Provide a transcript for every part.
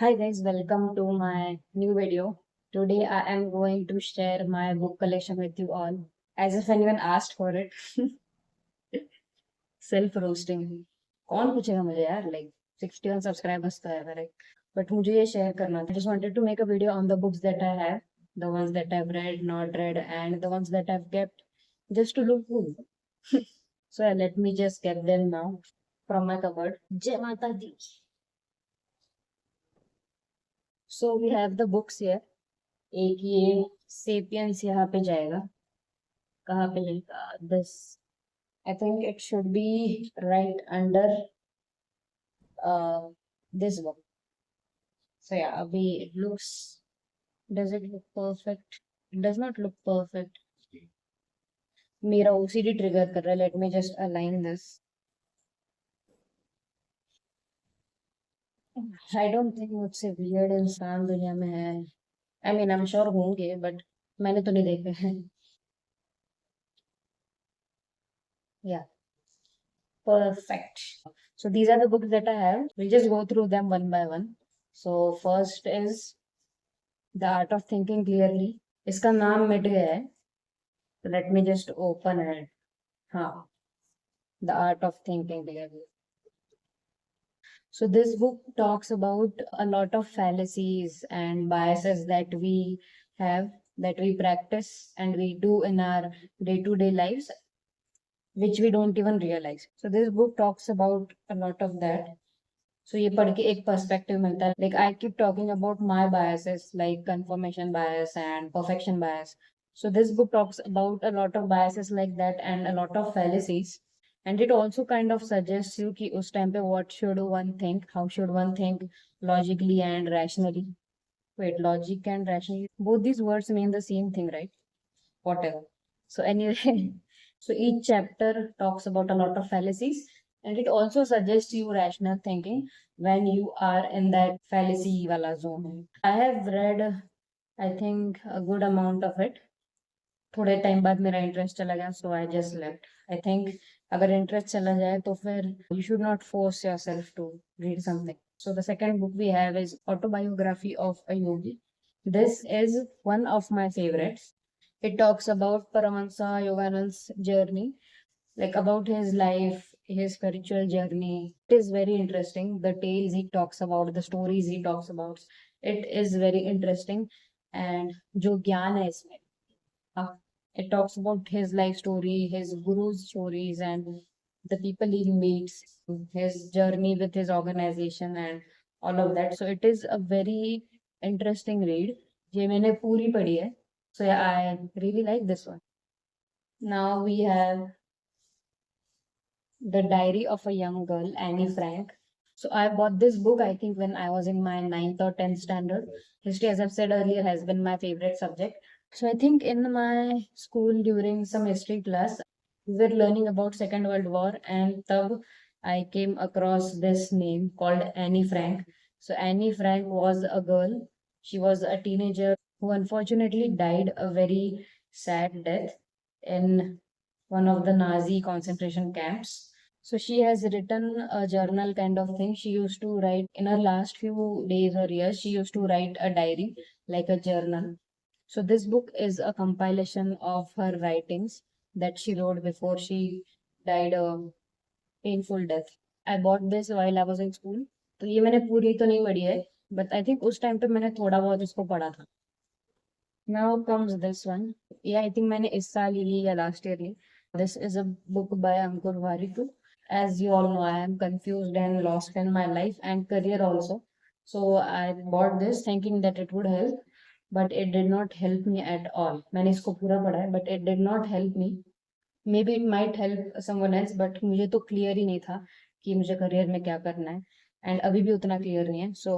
Hi guys, welcome to my new video. Today I am going to share my book collection with you all. As if anyone asked for it. Self roasting. कौन पूछेगा मुझे यार like 61 subscribers तो है मेरे. But मुझे ये share करना था. I just wanted to make a video on the books that I have, the ones that I've read, not read, and the ones that I've kept just to look cool. So yeah, let me just get them now from my cupboard. Jai Mata Di. So we have the books here. एक ये sapiens यहाँ पे जाएगा. कहाँ पे जाएगा this. I think it should be right under this book. So या अभी it looks. Does it look perfect? It does not look perfect. मेरा ओसीडी ट्रिगर कर रहा है. Let me just align this. I don't think मुझसे weird इंसान दुनिया में है. I mean I am sure होंगे बट मैंने तो नहीं देखे हैं. या perfect. So these are the books that I have. We'll just go through them one by one. So first is The Art of Thinking Clearly. इसका नाम मिट गया है. So let me just open it. हाँ, The Art of Thinking Clearly. So this book talks about a lot of fallacies and biases that we have, that we practice and we do in our day-to-day lives, which we don't even realize. So this book talks about a lot of that. So ये पढ़ के एक perspective मिलता है. Like I keep talking about my biases like confirmation bias and perfection bias. So this book talks about a lot of biases like that and a lot of fallacies. And it also kind of suggests you कि उस time पे what should one think, how should one think logically and rationally. Wait, logic and rationally, both these words mean the same thing, right? Whatever. So anyway, so each chapter talks about a lot of fallacies and it also suggests you rational thinking when you are in that fallacy wala zone. I have read, I think, a good amount of it. थोड़े time बाद मेरा interest चला गया so I just left. I think अगर interest चला जाए तो फिर you should not force yourself to read something. So the second book we have is Autobiography of a Yogi. This is one of my favorites. It talks about Paramahansa Yoganand's journey, like about his life, his spiritual journey. It is very interesting. The tales he talks about, the stories he talks about, it is very interesting. And जो ज्ञान है इसमें, uh, it talks about his life story, his guru's stories, and the people he meets, his journey with his organization, and all of that. So it is a very interesting read. ये मैंने पूरी पढ़ी है. So yeah, I really like this one. Now we have The Diary of a Young Girl, Annie Frank. So I bought this book, I think, when I was in my ninth or 10th standard. History, as I've said earlier, has been my favorite subject. So I think in my school during some history class, we were learning about Second World War, and tab I came across this name called Annie Frank. So Annie Frank was a girl. She was a teenager who unfortunately died a very sad death in one of the Nazi concentration camps. So she has written a journal kind of thing. She used to write in her last few days or years, she used to write a diary, like a journal. So this book is a compilation of her writings that she wrote before she died a painful death. I bought this while I was in school. तो ये मैंने पूरी तो नहीं पढ़ी है, but I think उस time पे मैंने थोड़ा बहुत इसको पढ़ा था. Now comes this one. Yeah, I think मैंने इस साल ही ली या last year Lee. This is a book by Ankur Warikoo. As you all know, I am confused and lost in my life and career also. So I bought this thinking that it would help, but it did not help me at all. मैंने इसको पूरा पढ़ा है, but it did not help me. Maybe it might help someone else, but मुझे तो clear ही नहीं था कि मुझे career में क्या करना है. And अभी भी उतना clear नहीं है. So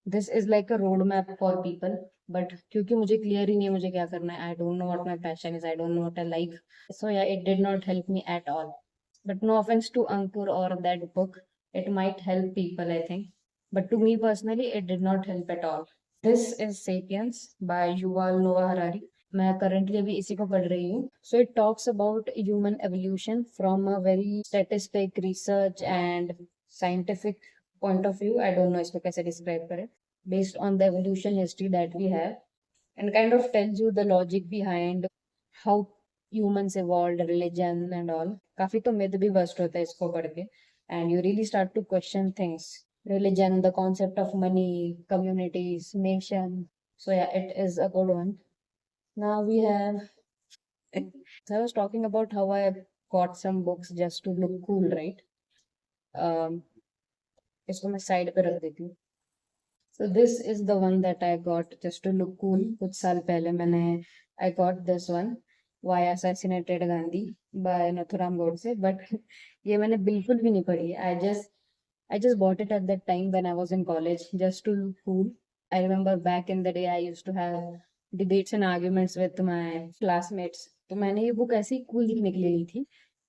this is like a roadmap for people, but क्योंकि मुझे clear ही नहीं है मुझे क्या करना है, I don't know what my passion is, I don't know what I like. So yeah, it did not help me at all. But no offense to Ankur or that book, it might help people, I think. But to me personally, it did not help at all. This is Sapiens by Yuval Noah Harari. मैं currently अभी इसी को पढ़ रही हूँ. So it talks about human evolution from a very statistic research and scientific point of view, I don't know इसको कैसे describe करें, based on the evolution history that we have, and kind of tells you the logic behind how humans evolved, religion and all. काफी तो myth भी bust होता है इसको पढ़ के, and you really start to question things, religion, the concept of money, communities, nation. So yeah, it is a good one. Now we have, so I was talking about how I got some books just to look cool, right? Um, इसको मैं side पे रख देती हूँ. So this is the one that I got just to look cool. कुछ साल पहले मैंने I got this one, Why Assassinated Gandhi by Nathuram Godse, but ये मैंने बिल्कुल भी नहीं पढ़ी. I just bought it at that time when I was in college just to look cool. I remember back in the day I used to have debates and arguments with my classmates. तो मैंने ये book ऐसे ही cool दिखने के लिए ली थी.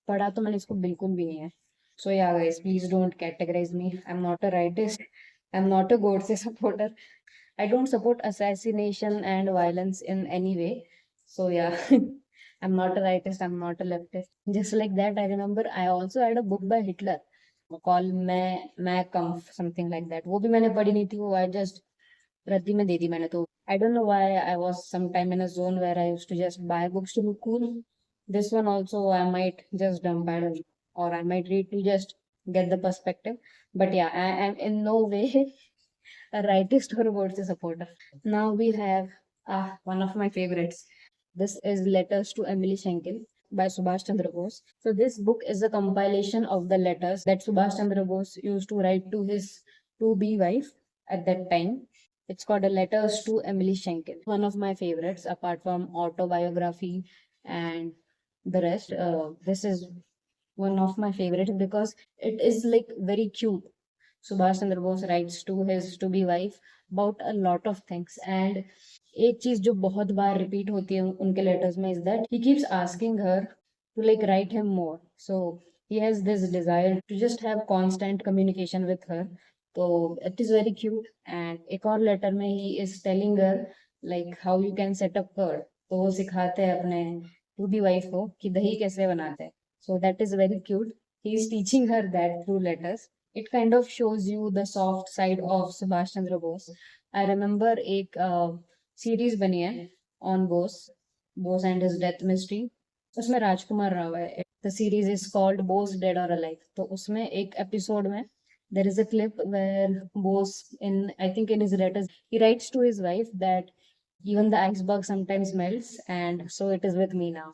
पढ़ा तो मैंने इसको बिल्कुल भी नहीं है. So yeah, guys, please don't categorize me. I'm not a rightist. I'm not a Godse supporter. I don't support assassination and violence in any way. So yeah, I'm not a rightist. I'm not a leftist. Just like that, I remember I also had a book by Hitler called मैं Kampf, something like that. वो भी मैंने पढ़ी नहीं थी. वो I just रद्दी में दे दी मैंने तो. I don't know why I was sometime in a zone where I used to just buy books to look cool. This one also I might just dump out or I might read to just get the perspective. But yeah, I am in no way a rightist or a Godse supporter. Now we have one of my favorites. This is Letters to Emily Schenkel by Subhash Chandra Bose. So this book is a compilation of the letters that Subhash Chandra Bose used to write to his to-be wife at that time. It's called a Letters to Emily Schenkel. One of my favorites, apart from autobiography and the rest. This is one of my favorites because it is like very cute. Subhash Chandra Bose writes to his to be wife about a lot of things, and एक चीज जो बहुत बार repeat होती है उनके letters में is that he keeps asking her to like write him more. So he has this desire to just have constant communication with her. So it is very cute. And एक और letter में he is telling her like how you can set up curd. तो वो सिखाते हैं अपने to be wife को कि दही कैसे बनाते हैं. So that is very cute. He is teaching her that through letters. It kind of shows you the soft side of Subhash Chandra Bose. I remember एक सीरीज बनी है on Bose and his death mystery. उसमें राजकुमार राव है. The series is called Bose Dead or Alive. तो उसमें एक episode में there is a clip where Bose in I think in his letters he writes to his wife that even the iceberg sometimes melts and so it is with me now.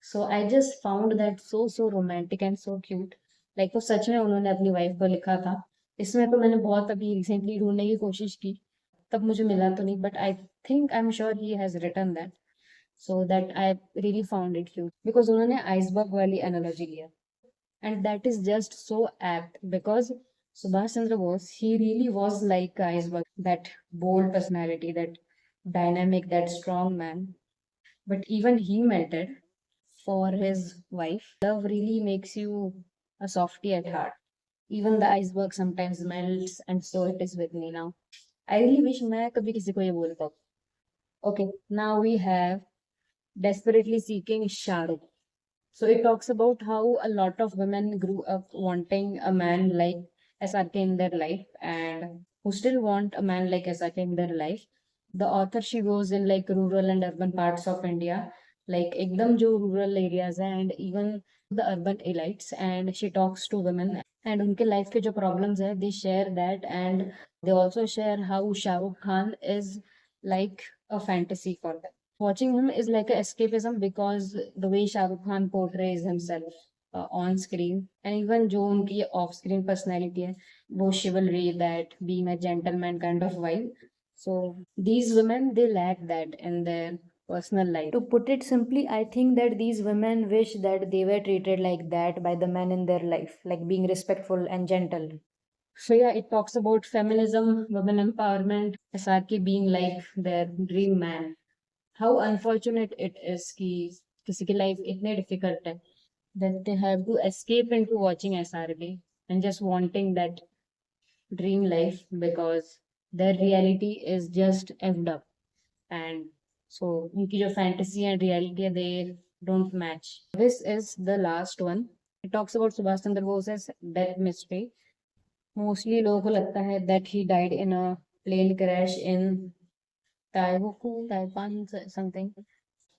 So I just found that so romantic and so cute. Like वो सच में उन्होंने अपनी wife को लिखा था. इसमें तो मैंने बहुत अभी रिसेंटली ढूंढने की कोशिश की, तब मुझे मिला तो नहीं, but I think I am sure he has written that. So that I really found it cute because उन्होंने आइसबर्ग वाली एनालॉजी लिया, and that is just so apt because Subhash Chandra Bose, he really was like iceberg, that bold personality, that dynamic, that strong man. But even he melted for his wife. Love really makes you a softie at heart. Even the iceberg sometimes melts, and so it is with me now. I really wish मैं कभी किसी को ये बोलता. Okay, now we have Desperately Seeking Shahrukh. So it talks about how a lot of women grew up wanting a man like SRK in their life and who still want a man like SRK in their life. The author, she goes in like rural and urban parts of India, like ekdam jo rural areas hai, and even the urban elites, and she talks to women and unke life ke jo problems hai, they share that, and they also share how Shah Rukh Khan is like a fantasy for them. Watching him is like an escapism because the way Shah Rukh Khan portrays himself on screen, and even जो उनकी off screen personality है, वो chivalry, that being a gentleman kind of vibe. So these women, they lack that in their personal life. To put it simply, I think that these women wish that they were treated like that by the men in their life, like being respectful and gentle. So yeah, it talks about feminism, women empowerment, SRK being like their dream man. How unfortunate it is कि किसी की life इतने difficult है that they have to escape into watching SRK and just wanting that dream life because their reality is just effed up, and so उनकी जो fantasy and reality है, they don't match. This is the last one. It talks about Subhash Chandra Bose's death mystery. Mostly लोगों को लगता है that he died in a plane crash in Taiwan, something.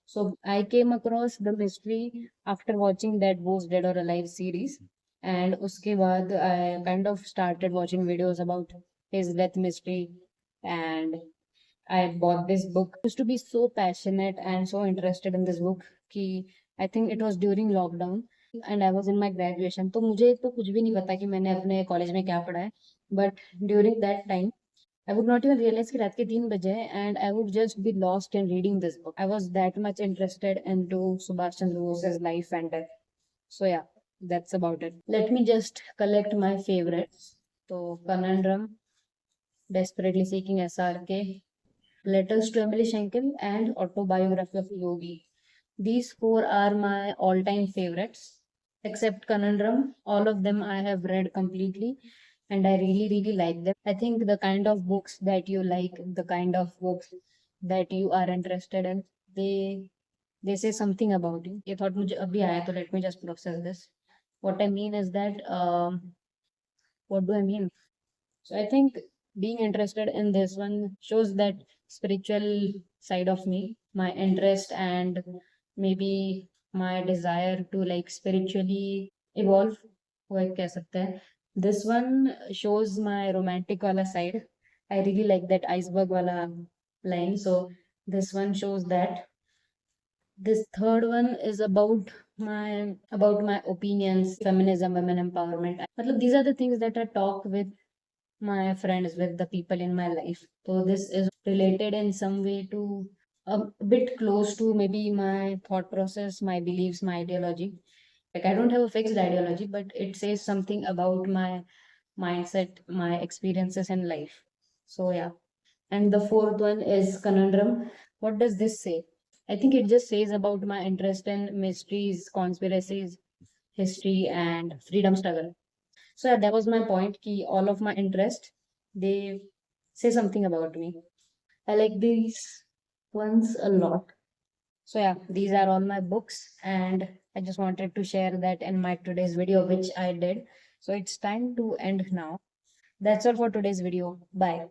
So I came across the mystery after watching that Ghost Dead or Alive series, and उसके बाद I kind of started watching videos about his death mystery, and I bought this book. I used to be so passionate and so interested in this book कि I think it was during lockdown and I was in my graduation. तो मुझे तो कुछ भी नहीं पता कि मैंने अपने कॉलेज में क्या पढ़ा है, but during that time I would not even realize कि रात के 3 बजे हैं and I would just be lost in reading this book. I was that much interested into Subhash Chandra Bose's life and death. So yeah, that's about it. Let me just collect my favorites. So Conundrum, Desperately Seeking SRK, Letters to Emily Schenkel, and Autobiography of Yogi. These four are my all-time favorites, except Conundrum. All of them I have read completely and I really, really like them. I think the kind of books that you like, the kind of books that you are interested in, they say something about you. ये thought मुझे अभी आया तो let me just process this. What I mean is that what do I mean? So I think being interested in this one shows that spiritual side of me, my interest and maybe my desire to like spiritually evolve, वो एक कह सकते हैं. This one shows my romantic wala side. I really like that iceberg wala line. So this one shows that. This third one is about my opinions, feminism, women empowerment. Matlab, these are the things that I talk with my friends, with the people in my life. So this is related in some way to a bit close to maybe my thought process, my beliefs, my ideology. Like I don't have a fixed ideology, but it says something about my mindset, my experiences in life. So yeah. And the fourth one is conundrum. What does this say? I think it just says about my interest in mysteries, conspiracies, history, and freedom struggle. So yeah, that was my point. Ki all of my interest, they say something about me. I like these ones a lot. So yeah, these are all my books, and I just wanted to share that in my today's video, which I did. So it's time to end now. That's all for today's video. Bye.